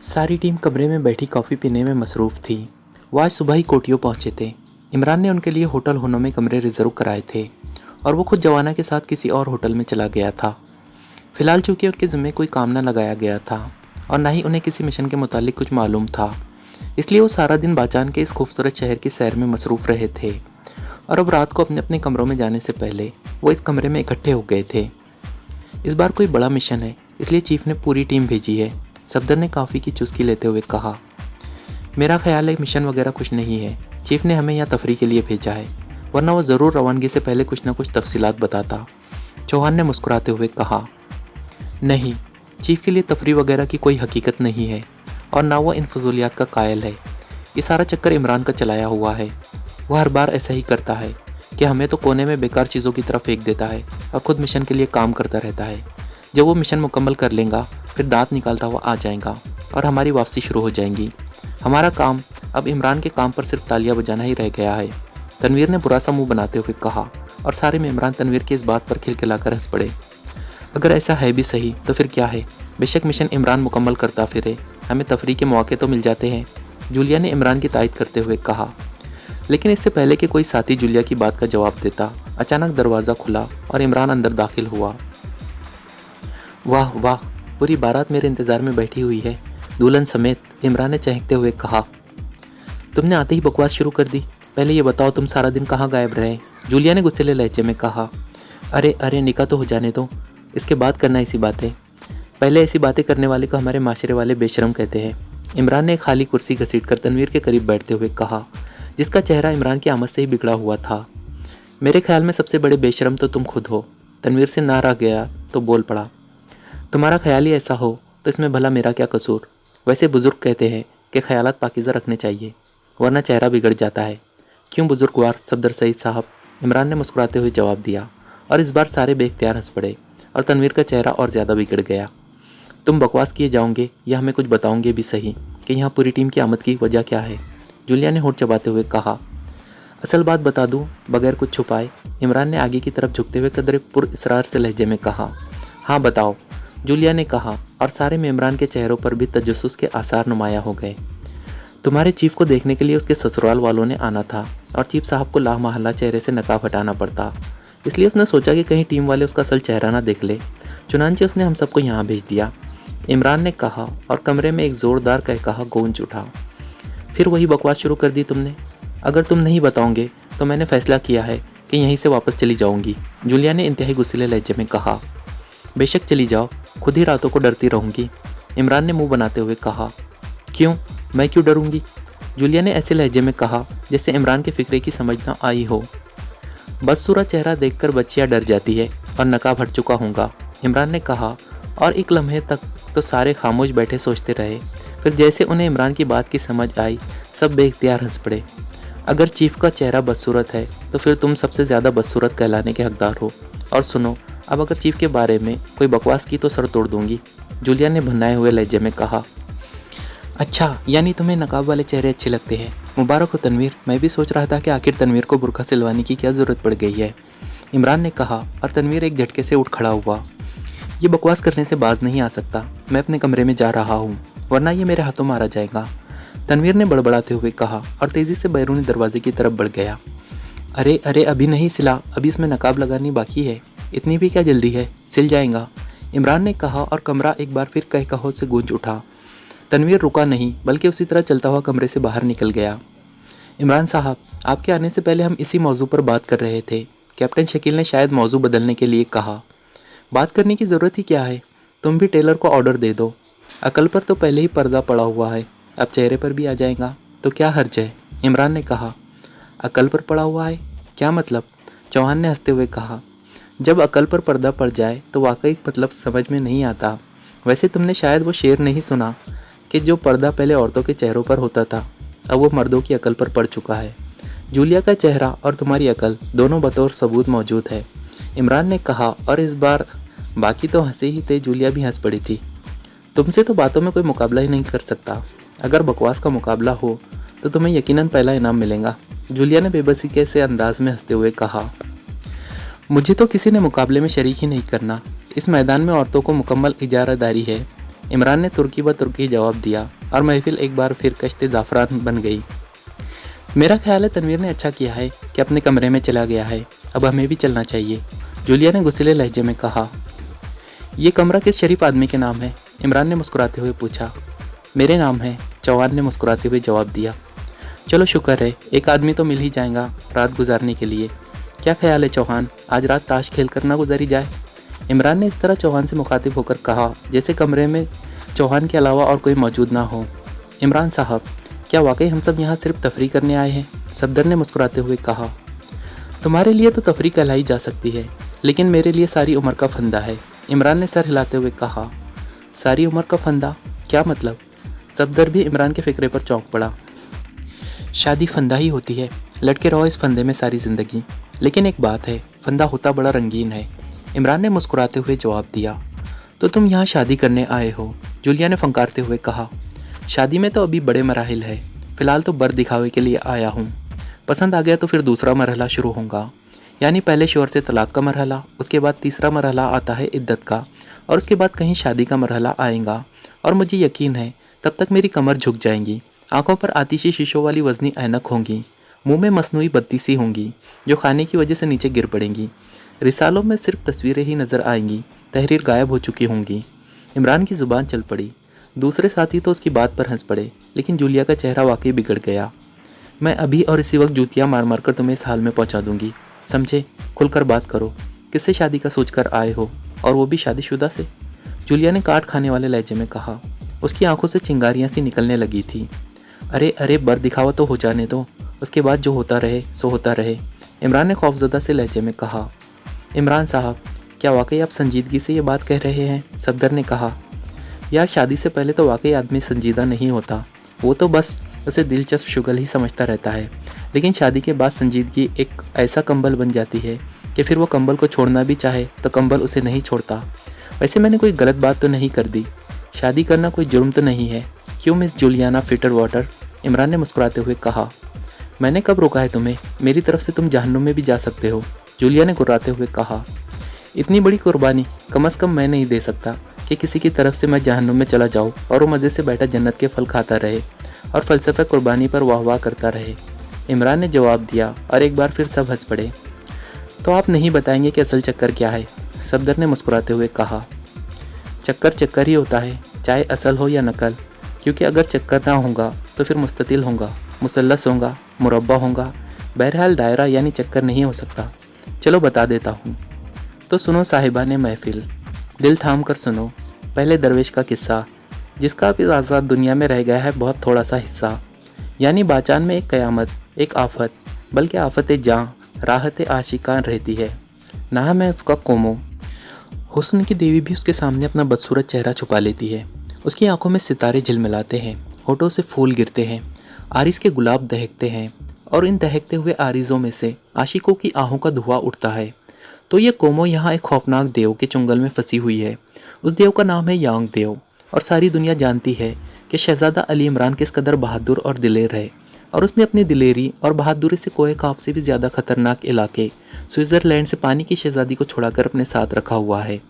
सारी टीम कमरे में बैठी कॉफ़ी पीने में मसरूफ़ थी। वो आज सुबह ही कोटियों पहुंचे थे। इमरान ने उनके लिए होटल होनो में कमरे रिजर्व कराए थे और वो खुद जवाना के साथ किसी और होटल में चला गया था। फ़िलहाल चूँकि उनके ज़िम्मे कोई काम न लगाया गया था और ना ही उन्हें किसी मिशन के मुतालिक कुछ मालूम था, इसलिए वो सारा दिन बाचान के इस खूबसूरत शहर की सैर में मसरूफ़ रहे थे। और अब रात को अपने अपने कमरों में जाने से पहले वो इस कमरे में इकट्ठे हो गए थे। इस बार कोई बड़ा मिशन है, इसलिए चीफ ने पूरी टीम भेजी है। सफदर ने काफ़ी की चुस्की लेते हुए कहा। मेरा ख्याल है मिशन वगैरह कुछ नहीं है, चीफ ने हमें यहाँ तफरी के लिए भेजा है, वरना वो ज़रूर रवानगी से पहले कुछ न कुछ तफसीलात बताता। चौहान ने मुस्कुराते हुए कहा। नहीं, चीफ के लिए तफरी वगैरह की कोई हकीकत नहीं है और ना वो इन फजूलियात का कायल है। ये सारा चक्कर इमरान का चलाया हुआ है। वह हर बार ऐसा ही करता है कि हमें तो कोने में बेकार चीज़ों की तरफ फेंक देता है और ख़ुद मिशन के लिए काम करता रहता है। जब वो मिशन मुकम्मल कर लेगा फिर दांत निकालता हुआ आ जाएगा और हमारी वापसी शुरू हो जाएंगी। हमारा काम अब इमरान के काम पर सिर्फ तालियां बजाना ही रह गया है। तनवीर ने बुरा सा मुंह बनाते हुए कहा और सारे मेंबरान तनवीर की इस बात पर खिलखिलाकर हंस पड़े। अगर ऐसा है भी सही तो फिर क्या है, बेशक मिशन इमरान मुकम्मल करता फिरे, हमें तफरी के मौके तो मिल जाते हैं। जूलिया ने इमरान की तायद करते हुए कहा। लेकिन इससे पहले कि कोई साथी जूलिया की बात का जवाब देता, अचानक दरवाज़ा खुला और इमरान अंदर दाखिल हुआ। वाह वाह, पूरी बारात मेरे इंतज़ार में बैठी हुई है, दुल्हन समेत, इमरान ने चहकते हुए कहा। तुमने आते ही बकवास शुरू कर दी, पहले ये बताओ तुम सारा दिन कहाँ गायब रहे, जूलिया ने गुस्सेले लहजे में कहा। अरे अरे, निकाह तो हो जाने दो, इसके बाद करना ऐसी बातें। पहले ऐसी बातें करने वाले को हमारे माशरे वाले बेशरम कहते हैं। इमरान ने एक खाली कुर्सी घसीटकर तनवीर के करीब बैठते हुए कहा, जिसका चेहरा इमरान की आमद से ही बिगड़ा हुआ था। मेरे ख्याल में सबसे बड़े बेशरम तो तुम खुद हो। तनवीर से ना रह गया तो बोल पड़ा। तुम्हारा ख्याल ही ऐसा हो तो इसमें भला मेरा क्या कसूर। वैसे बुज़ुर्ग कहते हैं कि ख्यालात पाकीज़ा रखने चाहिए, वरना चेहरा बिगड़ जाता है। क्यों बुज़ुर्गवार सफदर सईद साहब, इमरान ने मुस्कुराते हुए जवाब दिया और इस बार सारे बेख्तियार हंस पड़े और तनवीर का चेहरा और ज़्यादा बिगड़ गया। तुम बकवास किए जाओगे या हमें कुछ बताओगे भी सही कि यहाँ पूरी टीम की आमद की वजह क्या है, जूलिया ने होठ चबाते हुए कहा। असल बात बता दूँ बगैर कुछ छुपाए, इमरान ने आगे की तरफ झुकते हुए कदरे पुरइसरार से लहजे में कहा। हाँ बताओ, जूलिया ने कहा और सारे मेंबरान के चेहरों पर भी तजस्सुस के आसार नुमाया हो गए। तुम्हारे चीफ को देखने के लिए उसके ससुराल वालों ने आना था और चीफ साहब को लामहल्ला चेहरे से नकाब हटाना पड़ता, इसलिए उसने सोचा कि कहीं टीम वाले उसका असल चेहरा ना देख ले, चुनांचे उसने हम सबको यहाँ भेज दिया, इमरान ने कहा और कमरे में एक ज़ोरदार कहकहा गूंज उठा। फिर वही बकवास शुरू कर दी तुमने। अगर तुम नहीं बताओगे तो मैंने फ़ैसला किया है कि यहीं से वापस चली जाऊँगी, जूलिया ने इंतहाई गुस्सीले लहजे में कहा। बेशक चली जाओ, खुद ही रातों को डरती रहूँगी, इमरान ने मुंह बनाते हुए कहा। क्यों, मैं क्यों डरूँगी, जूलिया ने ऐसे लहजे में कहा जैसे इमरान के फ़िक्रे की समझ ना आई हो। बदसूरत चेहरा देखकर बच्चियाँ डर जाती है और नकाब हट चुका होगा, इमरान ने कहा और एक लम्हे तक तो सारे खामोश बैठे सोचते रहे। फिर जैसे उन्हें इमरान की बात की समझ आई, सब बेख्तियार हंस पड़े। अगर चीफ का चेहरा बदसूरत है तो फिर तुम सबसे ज़्यादा बदसूरत कहलाने के हकदार हो। और सुनो, अब अगर चीफ के बारे में कोई बकवास की तो सर तोड़ दूंगी, जूलिया ने भन्नाए हुए लहजे में कहा। अच्छा, यानी तुम्हें नकाब वाले चेहरे अच्छे लगते हैं। मुबारक हो तनवीर, मैं भी सोच रहा था कि आखिर तनवीर को बुर्का सिलवाने की क्या ज़रूरत पड़ गई है, इमरान ने कहा और तनवीर एक झटके से उठ खड़ा हुआ। ये बकवास करने से बाज नहीं आ सकता, मैं अपने कमरे में जा रहा हूँ, वरना ये मेरे हाथों मारा जाएगा, तनवीर ने बड़बड़ाते हुए कहा और तेज़ी से बैरूनी दरवाजे की तरफ बढ़ गया। अरे अरे, अभी नहीं सिला, अभी इसमें नकाब लगानी बाकी है, इतनी भी क्या जल्दी है, सिल जाएगा, इमरान ने कहा और कमरा एक बार फिर कहकहों से गूंज उठा। तनवीर रुका नहीं बल्कि उसी तरह चलता हुआ कमरे से बाहर निकल गया। इमरान साहब, आपके आने से पहले हम इसी मौजू पर बात कर रहे थे, कैप्टन शकील ने शायद मौजू बदलने के लिए कहा। बात करने की ज़रूरत ही क्या है, तुम भी टेलर को ऑर्डर दे दो, अकल पर तो पहले ही पर्दा पड़ा हुआ है, अब चेहरे पर भी आ जाएगा तो क्या हर्ज है, इमरान ने कहा। अकल पर पड़ा हुआ है, क्या मतलब, चौहान ने हंसते हुए कहा। जब अकल पर पर्दा पड़ जाए तो वाकई मतलब समझ में नहीं आता। वैसे तुमने शायद वो शेर नहीं सुना कि जो पर्दा पहले औरतों के चेहरों पर होता था, अब वो मर्दों की अकल पर पड़ चुका है। जूलिया का चेहरा और तुम्हारी अकल दोनों बतौर सबूत मौजूद है, इमरान ने कहा और इस बार बाकी तो हंसे ही थे, जूलिया भी हंस पड़ी थी। तुमसे तो बातों में कोई मुकाबला ही नहीं कर सकता, अगर बकवास का मुकाबला हो तो तुम्हें यकीनन पहला इनाम मिलेगा, जूलिया ने बेबसी के से अंदाज में हंसते हुए कहा। मुझे तो किसी ने मुकाबले में शरीक ही नहीं करना, इस मैदान में औरतों को मुकम्मल इजारादारी है, इमरान ने तुर्की ब तुर्की जवाब दिया और महफिल एक बार फिर कश्ते ज़ाफ़रान बन गई। मेरा ख्याल है तनवीर ने अच्छा किया है कि अपने कमरे में चला गया है, अब हमें भी चलना चाहिए, जूलिया ने गुस्सैले लहजे में कहा। ये कमरा किस शरीफ आदमी के नाम है? इमरान ने मुस्कुराते हुए पूछा। मेरे नाम है, चौहान ने मुस्कुराते हुए जवाब दिया। चलो शुक्र है, एक आदमी तो मिल ही जाएगा रात गुजारने के लिए। क्या ख्याल है चौहान, आज रात ताश खेल कर ना गुजारी जाए? इमरान ने इस तरह चौहान से मुखातिब होकर कहा जैसे कमरे में चौहान के अलावा और कोई मौजूद ना हो। इमरान साहब, क्या वाकई हम सब यहाँ सिर्फ तफरी करने आए हैं? सफदर ने मुस्कुराते हुए कहा। तुम्हारे लिए तो तफरी कहलाई जा सकती है, लेकिन मेरे लिए सारी उम्र का फंदा है, इमरान ने सर हिलाते हुए कहा। सारी उम्र का फंदा, क्या मतलब? सफदर भी इमरान के फिक्रे पर चौंक पड़ा। शादी फंदा ही होती है, लटके रहो इस फंदे में सारी ज़िंदगी। लेकिन एक बात है, फंदा होता बड़ा रंगीन है, इमरान ने मुस्कुराते हुए जवाब दिया। तो तुम यहाँ शादी करने आए हो? जूलिया ने फंकारते हुए कहा। शादी में तो अभी बड़े मराहिल है, फ़िलहाल तो बर दिखावे के लिए आया हूँ। पसंद आ गया तो फिर दूसरा मरहला शुरू होगा, यानी पहले शोहर से तलाक का मरहला, उसके बाद तीसरा मरहला आता है इद्दत का, और उसके बाद कहीं शादी का मरहला आएगा। और मुझे यकीन है तब तक मेरी कमर झुक जाएंगी, आंखों पर आतिशी शीशों वाली वजनी ऐनक होंगी, मुंह में मसनूई बत्ती सी होंगी जो खाने की वजह से नीचे गिर पड़ेंगी। रिसालों में सिर्फ तस्वीरें ही नज़र आएंगी, तहरीर गायब हो चुकी होंगी। इमरान की ज़ुबान चल पड़ी। दूसरे साथी तो उसकी बात पर हंस पड़े, लेकिन जूलिया का चेहरा वाकई बिगड़ गया। मैं अभी और इसी वक्त जूतियाँ मार मार कर तुम्हें इस हाल में पहुंचा दूंगी, समझे? खुलकर बात करो, किससे शादी का सोच कर आए हो, और वो भी शादीशुदा से? जूलिया ने काट खाने वाले लहजे में कहा। उसकी आंखों से चिंगारियाँ सी निकलने लगी थी। अरे अरे, बर दिखावा तो हो जाने दो, उसके बाद जो होता रहे सो होता रहे, इमरान ने खौफजदा से लहजे में कहा। इमरान साहब, क्या वाकई आप संजीदगी से ये बात कह रहे हैं? सफदर ने कहा। यार, शादी से पहले तो वाकई आदमी संजीदा नहीं होता, वो तो बस उसे दिलचस्प शुगल ही समझता रहता है, लेकिन शादी के बाद संजीदगी एक ऐसा कंबल बन जाती है कि फिर वो कंबल को छोड़ना भी चाहे तो कंबल उसे नहीं छोड़ता। वैसे मैंने कोई गलत बात तो नहीं कर दी, शादी करना कोई जुर्म तो नहीं है, क्यों miss Juliana fitter water? Imran ने मुस्कुराते हुए कहा। मैंने कब रोका है तुम्हें? मेरी तरफ से तुम जहन्नुम में भी जा सकते हो, जूलिया ने गुर्राते हुए कहा। इतनी बड़ी कुर्बानी कम से कम मैं नहीं दे सकता कि किसी की तरफ से मैं जहन्नुम में चला जाऊँ और वो मज़े से बैठा जन्नत के फल खाता रहे और फ़लसफ़ा कुर्बानी पर वाह वाह करता रहे, इमरान ने जवाब दिया। और एक बार फिर सब हंस पड़े। तो आप नहीं बताएंगे कि असल चक्कर क्या है? सफदर ने मुस्कुराते हुए कहा। चक्कर चक्कर ही होता है, चाहे असल हो या नकल, क्योंकि अगर चक्कर ना होगा तो फिर मुस्ततिल होगा, मुसल्लस होगा, मुरब्बा होगा, बहरहाल दायरा यानी चक्कर नहीं हो सकता। चलो बता देता हूँ। तो सुनो साहिबाने महफिल, दिल थाम कर सुनो, पहले दरवेश का किस्सा, जिसका अब इस आज़ाद दुनिया में रह गया है बहुत थोड़ा सा हिस्सा। यानी बाचान में एक क़यामत, एक आफत, बल्कि आफत जाँ, राहत आशिकान रहती है। नाम है उसका कोमो। हुस्न की देवी भी उसके सामने अपना बदसूरत चेहरा छुपा लेती है। उसकी आंखों में सितारे झिलमिलाते हैं, होठों से फूल गिरते हैं, आरिस के गुलाब दहकते हैं, और इन दहकते हुए आरिज़ों में से आशिकों की आहों का धुआं उठता है। तो ये कोमो यहाँ एक खौफनाक देव के चुंगल में फंसी हुई है। उस देव का नाम है यांग देव, और सारी दुनिया जानती है कि शहज़ादा अली इमरान किस कदर बहादुर और दिलेर है, और उसने अपनी दिलेरी और बहादुरी से कोहे काफ से भी ज़्यादा खतरनाक इलाके स्विट्ज़रलैंड से पानी की शहज़ादी को छुड़ाकर अपने साथ रखा हुआ है।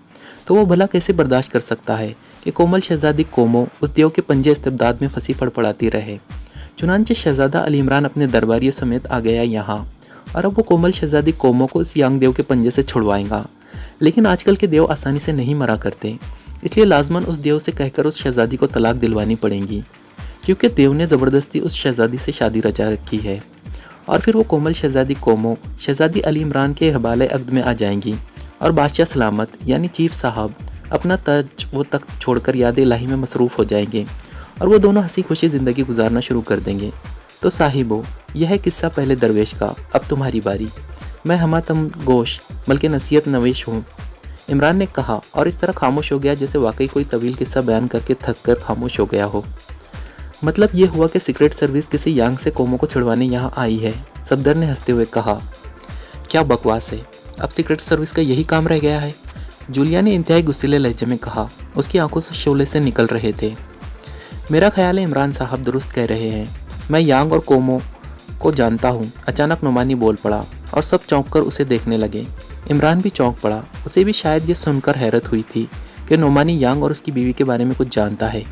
तो वो भला कैसे बर्दाश्त कर सकता है कि कोमल शहज़ादी कोमो उस देव के पंजे इस्तिबदाद में फंसी फड़फड़ाती रहे। चुनांचे शहज़ादा अली इमरान अपने दरबारियों समेत आ गया यहाँ, और अब वो कोमल शहज़ादी कोमो को इस यांग देव के पंजे से छुड़वाएगा। लेकिन आजकल के देव आसानी से नहीं मरा करते, इसलिए लाजमन उस देव से कहकर उस शहज़ादी को तलाक दिलवानी पड़ेगी, क्योंकि देव ने ज़बरदस्ती उस शहज़ादी से शादी रचा रखी है। और फिर वो कोमल शहज़ादी कोमो शहज़ादी अली इमरान के हवाले अक़द में आ जाएंगी, और बादशाह सलामत यानी चीफ साहब अपना तज वो तख्त छोड़कर याद इलाही में मसरूफ़ हो जाएंगे, और वो दोनों हंसी खुशी ज़िंदगी गुजारना शुरू कर देंगे। तो साहिबो, यह है किस्सा पहले दरवेश का, अब तुम्हारी बारी। मैं हमातम गोश बल्कि नसीहत नवेश हूँ, इमरान ने कहा, और इस तरह खामोश हो गया जैसे वाकई कोई तवील किस्सा बयान करके थक कर खामोश हो गया हो। मतलब ये हुआ कि सीक्रेट सर्विस किसी यांग से कोमो को छुड़वाने यहाँ आई है, सफदर ने हंसते हुए कहा। क्या बकवास है, अब सीक्रेट सर्विस का यही काम रह गया है, जूलिया ने इंतहाई गुस्सीले लहजे में कहा। उसकी आंखों से शोले से निकल रहे थे। मेरा ख्याल है इमरान साहब दुरुस्त कह रहे हैं, मैं यांग और कोमो को जानता हूँ। अचानक नुमानी बोल पड़ा, और सब चौंक कर उसे देखने लगे। इमरान भी चौंक पड़ा, उसे भी शायद ये सुनकर हैरत हुई थी कि नोमानी यांग और उसकी बीवी के बारे में कुछ जानता है।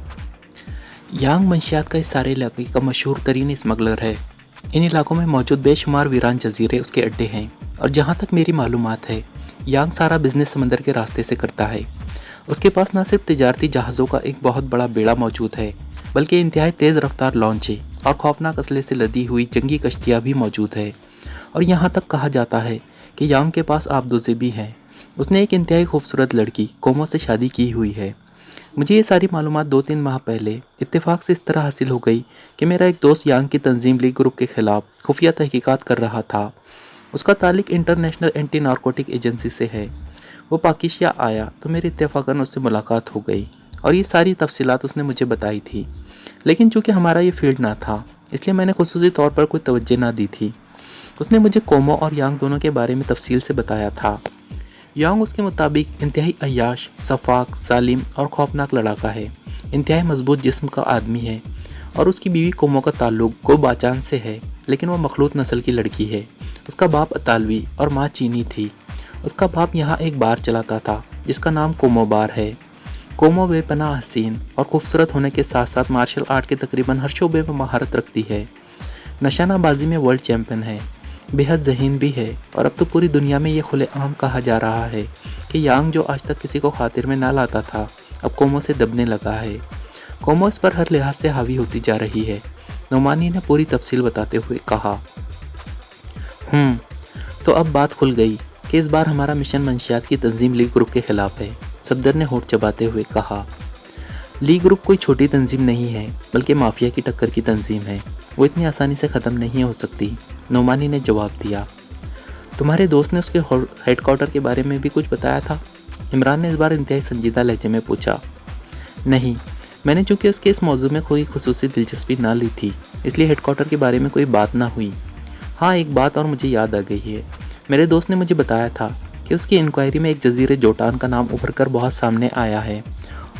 यांग मंशियात का इस सारे इलाके का मशहूर तरीन स्मगलर है। इन इलाकों में मौजूद बेशुमार वीरान जजीरे उसके अड्डे हैं और जहाँ तक मेरी मालूमात है, यांग सारा बिजनेस समंदर के रास्ते से करता है। उसके पास न सिर्फ तिजारती जहाज़ों का एक बहुत बड़ा बेड़ा मौजूद है, बल्कि इंतहाई तेज़ रफ्तार लॉन्चें और खौफनाक असले से लदी हुई जंगी कश्तियाँ भी मौजूद है। और यहाँ तक कहा जाता है कि यांग के पास आबदोज़े भी हैं। उसने एक इंतहाई खूबसूरत लड़की कोमो से शादी की हुई है। मुझे ये सारी मालूमात 2-3 माह पहले इत्तेफाक से इस तरह हासिल हो गई कि मेरा एक दोस्त यांग की तंजीम लीग ग्रुप के ख़िलाफ़ खुफिया तहकीकात कर रहा था। उसका ताल्लुक इंटरनेशनल एंटी नारकोटिक एजेंसी से है। वो पाकिस्तान आया तो मेरी इत्तेफाकन उससे मुलाकात हो गई और ये सारी तफसीलात उसने मुझे बताई थी। लेकिन चूँकि हमारा ये फील्ड ना था, इसलिए मैंने खुसूसी तौर पर कोई तवज्जो ना दी थी। उसने मुझे कोमो और यांग दोनों के बारे में तफसील से बताया था। यांग उसके मुताबिक इंतहाई अय्याश, सफाक, सालिम और खौफनाक लड़ाका है। इंतहाई मजबूत जिस्म का आदमी है और उसकी बीवी कोमो का ताल्लुक गो बाचान से है, लेकिन वह मखलूत नस्ल की लड़की है। उसका बाप अतालवी और माँ चीनी थी। उसका बाप यहाँ एक बार चलाता था जिसका नाम कोमो बार है। कोमो बेपनाह हसीन और खूबसूरत होने के साथ साथ मार्शल आर्ट के तकरीबन हर शोबे में महारत रखती है। निशानाबाजी में वर्ल्ड चैम्पियन है, बेहद ज़हीन भी है और अब तो पूरी दुनिया में ये खुलेआम कहा जा रहा है कि यांग जो आज तक किसी को खातिर में ना लाता था, अब कोमो से दबने लगा है। कोमो इस पर हर लिहाज से हावी होती जा रही है। नोमानी ने पूरी तफसील बताते हुए कहा। तो अब बात खुल गई कि इस बार हमारा मिशन मंशियात की तंजीम लीग ग्रुप के ख़िलाफ़ है। सफदर ने होठ चबाते हुए कहा। लीग ग्रुप कोई छोटी तंजीम नहीं है, बल्कि माफिया की टक्कर की तंजीम है। वो इतनी आसानी से ख़त्म नहीं हो सकती, नोमानी ने जवाब दिया। तुम्हारे दोस्त ने उसके हेडक्वार्टर के बारे में भी कुछ बताया था? इमरान ने इस बार इंतहाई संजीदा लहजे में पूछा। नहीं, मैंने चूँकि उसके इस मौजू में कोई खुसूसी दिलचस्पी ना ली थी, इसलिए हेडक्वार्टर के बारे में कोई बात ना हुई। हाँ, एक बात और मुझे याद आ गई है। मेरे दोस्त ने मुझे बताया था कि उसकी इंक्वायरी में एक जजीरे जोटान का नाम उभर कर बहुत सामने आया है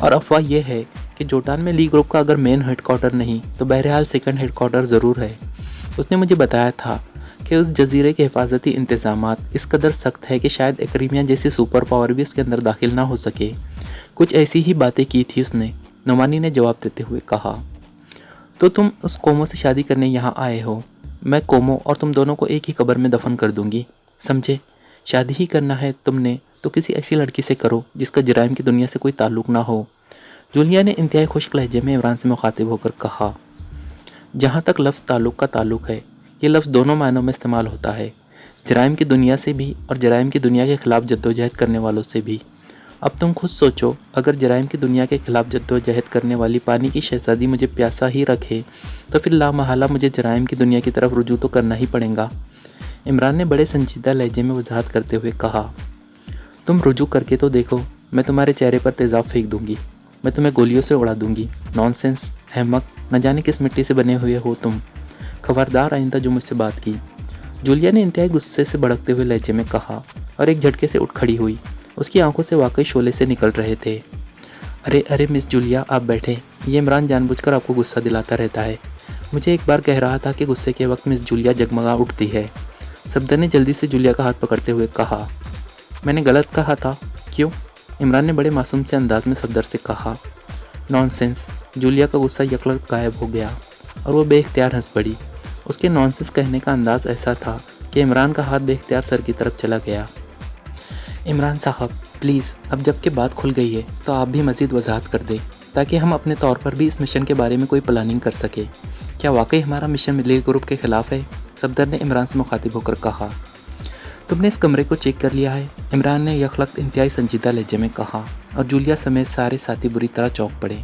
और अफवाह यह है कि जोटान में लीग ग्रुप का अगर मेन हेडक्वार्टर नहीं तो बहरहाल सेकंड हेडक्वार्टर ज़रूर है। उसने मुझे बताया था कि उस जजीरे के हिफाजती इंतज़ामात इस कदर सख्त है कि शायद एक्रीमिया जैसी सुपर पावर भी उसके अंदर दाखिल ना हो सके। कुछ ऐसी ही बातें की थी उसने, नोमानी ने जवाब देते हुए कहा। तो तुम उस कोमो से शादी करने यहाँ आए हो? मैं कोमो और तुम दोनों को एक ही कब्र में दफन कर दूंगी, समझे? शादी ही करना है तुमने तो किसी ऐसी लड़की से करो जिसका जराइम की दुनिया से कोई ताल्लुक़ ना हो। जूलिया ने इंतहाई खुश्क लहजे में इमरान से मुखातिब होकर कहा। जहाँ तक लफ्ज़ ताल्लुक़ का ताल्लुक़ है, ये लफ्ज़ दोनों मायनों में इस्तेमाल होता है, जराइम की दुनिया से भी और जराइम की दुनिया के ख़िलाफ़ जद्दोजहद करने वालों से भी। अब तुम खुद सोचो, अगर जराइम की दुनिया के ख़िलाफ़ जद्दोजहद करने वाली पानी की शहज़ादी मुझे प्यासा ही रखे तो फिर लामहला मुझे जराइम की दुनिया की तरफ रुजू तो करना ही पड़ेगा। इमरान ने बड़े संजीदा लहजे में वजाहत करते हुए कहा। तुम रुजू करके तो देखो, मैं तुम्हारे चेहरे पर तेज़ाब फेंक दूंगी, मैं तुम्हें गोलियों से उड़ा दूंगी। नॉनसेंस, अहमक, न जाने किस मिट्टी से बने हुए हो तुम। खबरदार आइंदा जो मुझसे बात की। जूलिया ने इंतहाई गुस्से से भड़कते हुए लहजे में कहा और एक झटके से उठ खड़ी हुई। उसकी आंखों से वाकई शोले से निकल रहे थे। अरे अरे मिस जूलिया, आप बैठे। ये इमरान जानबूझकर आपको गुस्सा दिलाता रहता है। मुझे एक बार कह रहा था कि गुस्से के वक्त मिस जूलिया जगमगा उठती है। सफदर ने जल्दी से जूलिया का हाथ पकड़ते हुए कहा। मैंने गलत कहा था? क्यों? इमरान ने बड़े मासूम से अंदाज में सफदर से कहा। नॉनसेंस। जूलिया का गुस्सा यकलख्त गायब हो गया और वो बेख्तियार हंस पड़ी। उसके नॉनसेंस कहने का अंदाज़ ऐसा था कि इमरान का हाथ बेख्तियार सर की तरफ चला गया। इमरान साहब, प्लीज़, अब जबकि बात खुल गई है तो आप भी मज़ीद वजाहत कर दें ताकि हम अपने तौर पर भी इस मिशन के बारे में कोई प्लानिंग कर सके। क्या वाकई हमारा मिशन लीग ग्रुप के ख़िलाफ़ है? सफदर ने इमरान से मुखातिब होकर कहा। तुमने इस कमरे को चेक कर लिया है? इमरान ने यकलख्त इंतहाई संजीदा लहजे में कहा और जूलिया समेत सारे साथी बुरी तरह चौंक पड़े।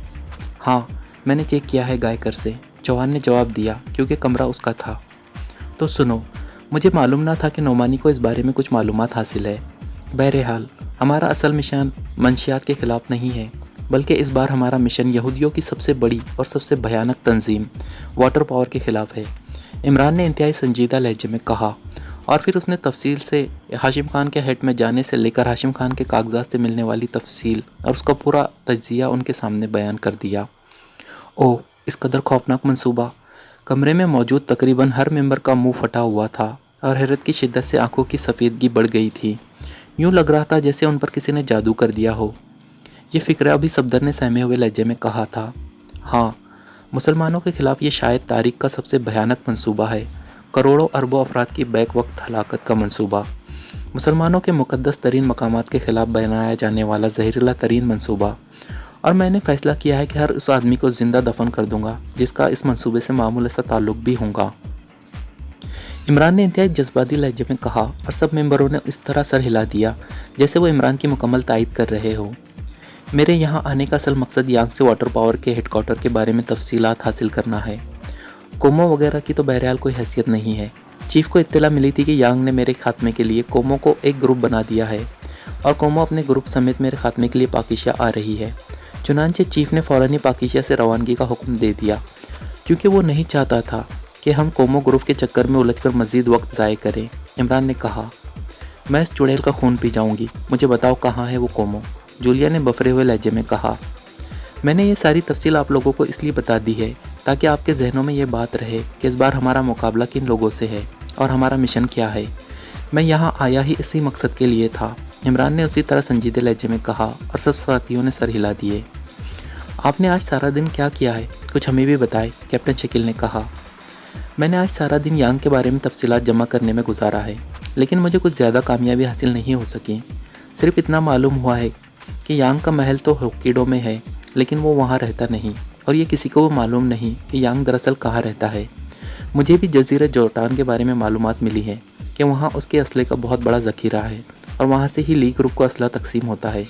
हाँ, मैंने चेक किया है गायकर से, चौहान ने जवाब दिया, क्योंकि कमरा उसका था। तो सुनो, मुझे मालूम ना था कि नोमानी को इस बारे में कुछ मालूमात हासिल है। बहरहाल हमारा असल मिशन मंशियात के ख़िलाफ़ नहीं है, बल्कि इस बार हमारा मिशन यहूदियों की सबसे बड़ी और सबसे भयानक तंजीम वाटर पावर के ख़िलाफ़ है। इमरान ने इंतहाई संजीदा लहजे में कहा और फिर उसने तफसील से हाशिम खान के हेड में जाने से लेकर हाशिम खान के कागजात से मिलने वाली तफसील और उसका पूरा तज्जिया उनके सामने बयान कर दिया। ओह, इस कदर खौफनाक मंसूबा! कमरे में मौजूद तकरीबन हर मेंबर का मुंह फटा हुआ था और हैरत की शिद्दत से आंखों की सफ़ेदगी बढ़ गई थी। यूँ लग रहा था जैसे उन पर किसी ने जादू कर दिया हो। ये फिक्र अभी सफदर ने सहमे हुए लहजे में कहा था। हाँ, मुसलमानों के खिलाफ ये शायद तारीख का सबसे भयानक मंसूबा है, करोड़ों अरबों अफराद की बैक वक्त हलाकत का मंसूबा, मुसलमानों के मुक़द्दस तरीन मकामात के ख़िलाफ़ बनाया जाने वाला जहरीला तरीन मंसूबा। और मैंने फ़ैसला किया है कि हर उस आदमी को ज़िंदा दफन कर दूंगा जिसका इस मंसूबे से मामूली सा ताल्लुक़ भी होगा। इमरान ने इंतहाई जज्बाती लहजे में कहा और सब मेंबरों ने इस तरह सर हिला दिया जैसे वो इमरान की मुकम्मल तायद कर रहे हो। मेरे यहाँ आने का असल मकसद यांग से वाटर पावर के हेडक्वार्टर के बारे में तफसीलात हासिल करना है। कोमो वगैरह की तो बहरहाल कोई हैसियत नहीं है। चीफ को इत्तला मिली थी कि यांग ने मेरे खात्मे के लिए कोमो को एक ग्रुप बना दिया है और कोमो अपने ग्रुप समेत मेरे खात्मे के लिए पाकिस्तान आ रही है। चुनांचे चीफ ने फ़ौरन ही पाकिस्तान से रवानगी का हुक्म दे दिया क्योंकि वो नहीं चाहता था कि हम कोमो ग्रुप के चक्कर में उलझकर मज़ीद वक्त ज़ाय करें। इमरान ने कहा, मैं इस चुड़ैल का खून पी जाऊँगी, मुझे बताओ कहाँ है वो कोमो। जूलिया ने बफरे हुए लहजे में कहा, मैंने ये सारी तफसील आप लोगों को इसलिए बता दी है ताकि आपके जहनों में ये बात रहे कि इस बार हमारा मुकाबला किन लोगों से है और हमारा मिशन क्या है। मैं यहाँ आया ही इसी मकसद के लिए था। इमरान ने उसी तरह संजीदे लहजे में कहा और सब साथियों ने सर हिला दिए। आपने आज सारा दिन क्या किया है, कुछ हमें भी बताएं, कैप्टन शकील ने कहा। मैंने आज सारा दिन यांग के बारे में तफसीलात जमा करने में गुजारा है, लेकिन मुझे कुछ ज़्यादा कामयाबी हासिल नहीं हो सकी। सिर्फ इतना मालूम हुआ है कि यांग का महल तो होक्किडो में है, लेकिन वो वहाँ रहता नहीं और ये किसी को मालूम नहीं कि यांग दरअसल कहाँ रहता है। मुझे भी जजीरे जोटान के बारे में मालूमात मिली है कि वहाँ उसके असले का बहुत बड़ा ज़ख़ीरा है और वहाँ से ही ली ग्रुप को असला तकसीम होता है।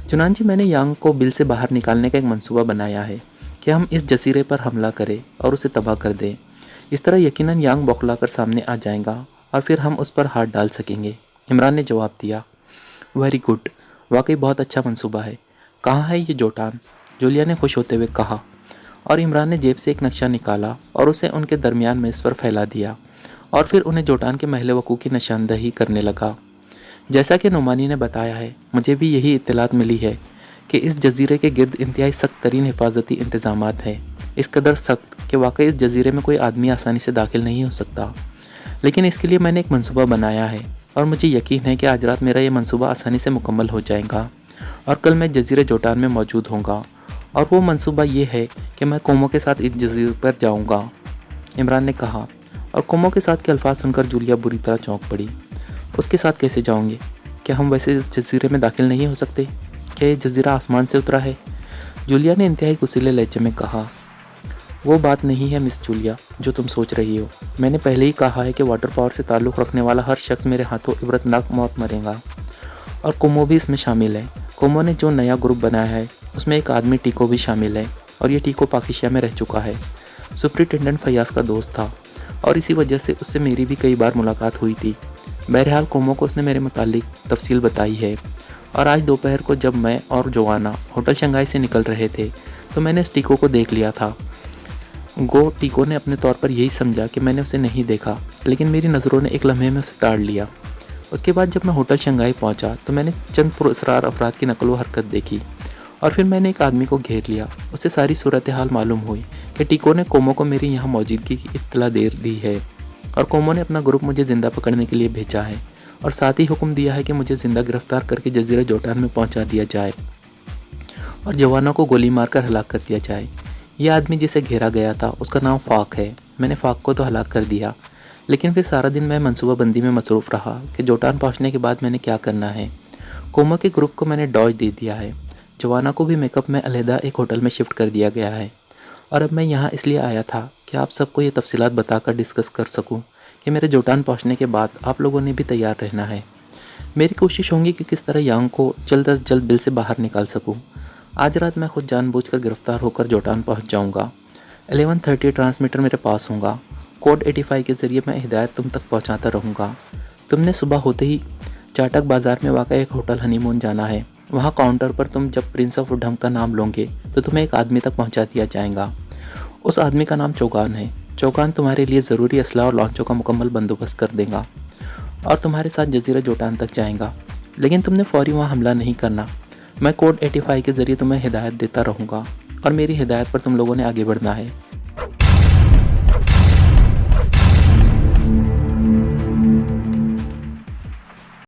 चुनांचे मैंने यांग को बिल से बाहर निकालने का एक मंसूबा बनाया है कि हम इस जजीरे पर हमला करें और उसे तबाह कर दें। इस तरह यकीनन यांग बौखला कर सामने आ जाएगा और फिर हम उस पर हाथ डाल सकेंगे। इमरान ने जवाब दिया, वेरी गुड, वाकई बहुत अच्छा मंसूबा है। कहाँ है ये जोटान? जूलिया ने खुश होते हुए कहा और इमरान ने जेब से एक नक्शा निकाला और उसे उनके दरमियान में इस पर फैला दिया और फिर उन्हें जोटान के महल वकू की निशानदही करने लगा। जैसा कि नुमानी ने बताया है, मुझे भी यही इत्तलात मिली है कि इस जजीरे के गिर्द इंतहाई सख्त तरीन हिफाजती इंतज़ामात हैं, इस कदर सख्त कि वाकई इस जजीरे में कोई आदमी आसानी से दाखिल नहीं हो सकता। लेकिन इसके लिए मैंने एक मंसूबा बनाया है और मुझे यकीन है कि आज रात मेरा ये मंसूबा आसानी से मुकम्मल हो जाएगा और कल मैं जजीरे जोटान में मौजूद होऊंगा। और वो मंसूबा ये है कि मैं कोमो के साथ इस जजीरे पर जाऊंगा। इमरान ने कहा और कोमो के साथ के अल्फाज सुनकर जूलिया बुरी तरह चौंक पड़ी। उसके साथ कैसे जाओगे? क्या हम वैसे इस जजीरे में दाखिल नहीं हो सकते? क्या ये जजीरा आसमान से उतरा है? जूलिया ने इंतहाई गुस्सीले लहजे में कहा, वो बात नहीं है मिस जूलिया जो तुम सोच रही हो। मैंने पहले ही कहा है कि वाटर पावर से ताल्लुक़ रखने वाला हर शख्स मेरे हाथों इबरतनाक मौत मरेगा और कोमो भी इसमें शामिल है। कोमो ने जो नया ग्रुप बनाया है उसमें एक आदमी टीको भी शामिल है और ये टीको पाकिस्तान में रह चुका है। सुपरिटेंडेंट फयाज का दोस्त था और इसी वजह से उससे मेरी भी कई बार मुलाकात हुई थी। बहरहाल कोमो को उसने मेरे मुतालिक तफसील बताई है और आज दोपहर को जब मैं और जोआना होटल शंघाई से निकल रहे थे तो मैंने इस टीको को देख लिया था। गो टीको ने अपने तौर पर यही समझा कि मैंने उसे नहीं देखा, लेकिन मेरी नज़रों ने एक लम्हे में उसे ताड़ लिया। उसके बाद जब मैं होटल शंघाई पहुंचा तो मैंने चंद पुरअसरार अफराद की नकल व हरकत देखी और फिर मैंने एक आदमी को घेर लिया। उससे सारी सूरत हाल मालूम हुई कि टीको ने कोमो को मेरी यहाँ मौजूदगी की इत्तला दे दी है और कोमो ने अपना ग्रुप मुझे ज़िंदा पकड़ने के लिए भेजा है और साथ ही हुक्म दिया है कि मुझे ज़िंदा गिरफ्तार करके जजीरा जोटान में पहुँचा दिया जाए और जवानों को गोली मारकर हलाक कर दिया जाए। यह आदमी जिसे घेरा गया था उसका नाम फ़ाक है। मैंने फ़ाक को तो हलाक कर दिया, लेकिन फिर सारा दिन मैं मनसूबाबंदी में मसरूफ़ रहा कि जोटान पहुंचने के बाद मैंने क्या करना है। कोमो के ग्रुप को मैंने डॉज दे दिया है। जवाना को भी मेकअप में अलहदा एक होटल में शिफ्ट कर दिया गया है और अब मैं यहाँ इसलिए आया था कि आप सबको ये तफसीलात बताकर डिस्कस कर सकूँ कि मेरे जोटान पहुँचने के बाद आप लोगों ने भी तैयार रहना है। मेरी कोशिश होगी कि किस तरह यांग को जल्द अज जल्द बिल से बाहर निकाल सकूँ। आज रात मैं खुद जानबूझकर गिरफ्तार होकर जोटान पहुँच जाऊँगा। 11:30 ट्रांसमीटर मेरे पास होगा। कोड 85 के ज़रिए मैं हिदायत तुम तक पहुँचाता रहूँगा। तुमने सुबह होते ही चाटक बाज़ार में वाक़ा एक होटल हनीमून जाना है। वहाँ काउंटर पर तुम जब प्रिंस ऑफ उडम का नाम लोगे तो तुम्हें एक आदमी तक पहुँचा दिया जाएगा। उस आदमी का नाम चौगान है। चौगान तुम्हारे लिए ज़रूरी असला और लॉन्चों का मुकम्मल बंदोबस्त कर देगा और तुम्हारे साथ जजीरा जोटान तक जाएगा, लेकिन तुमने फ़ौरी वहाँ हमला नहीं करना। मैं कोड 85 के ज़रिए तुम्हें हिदायत देता रहूँगा और मेरी हिदायत पर तुम लोगों ने आगे बढ़ना है।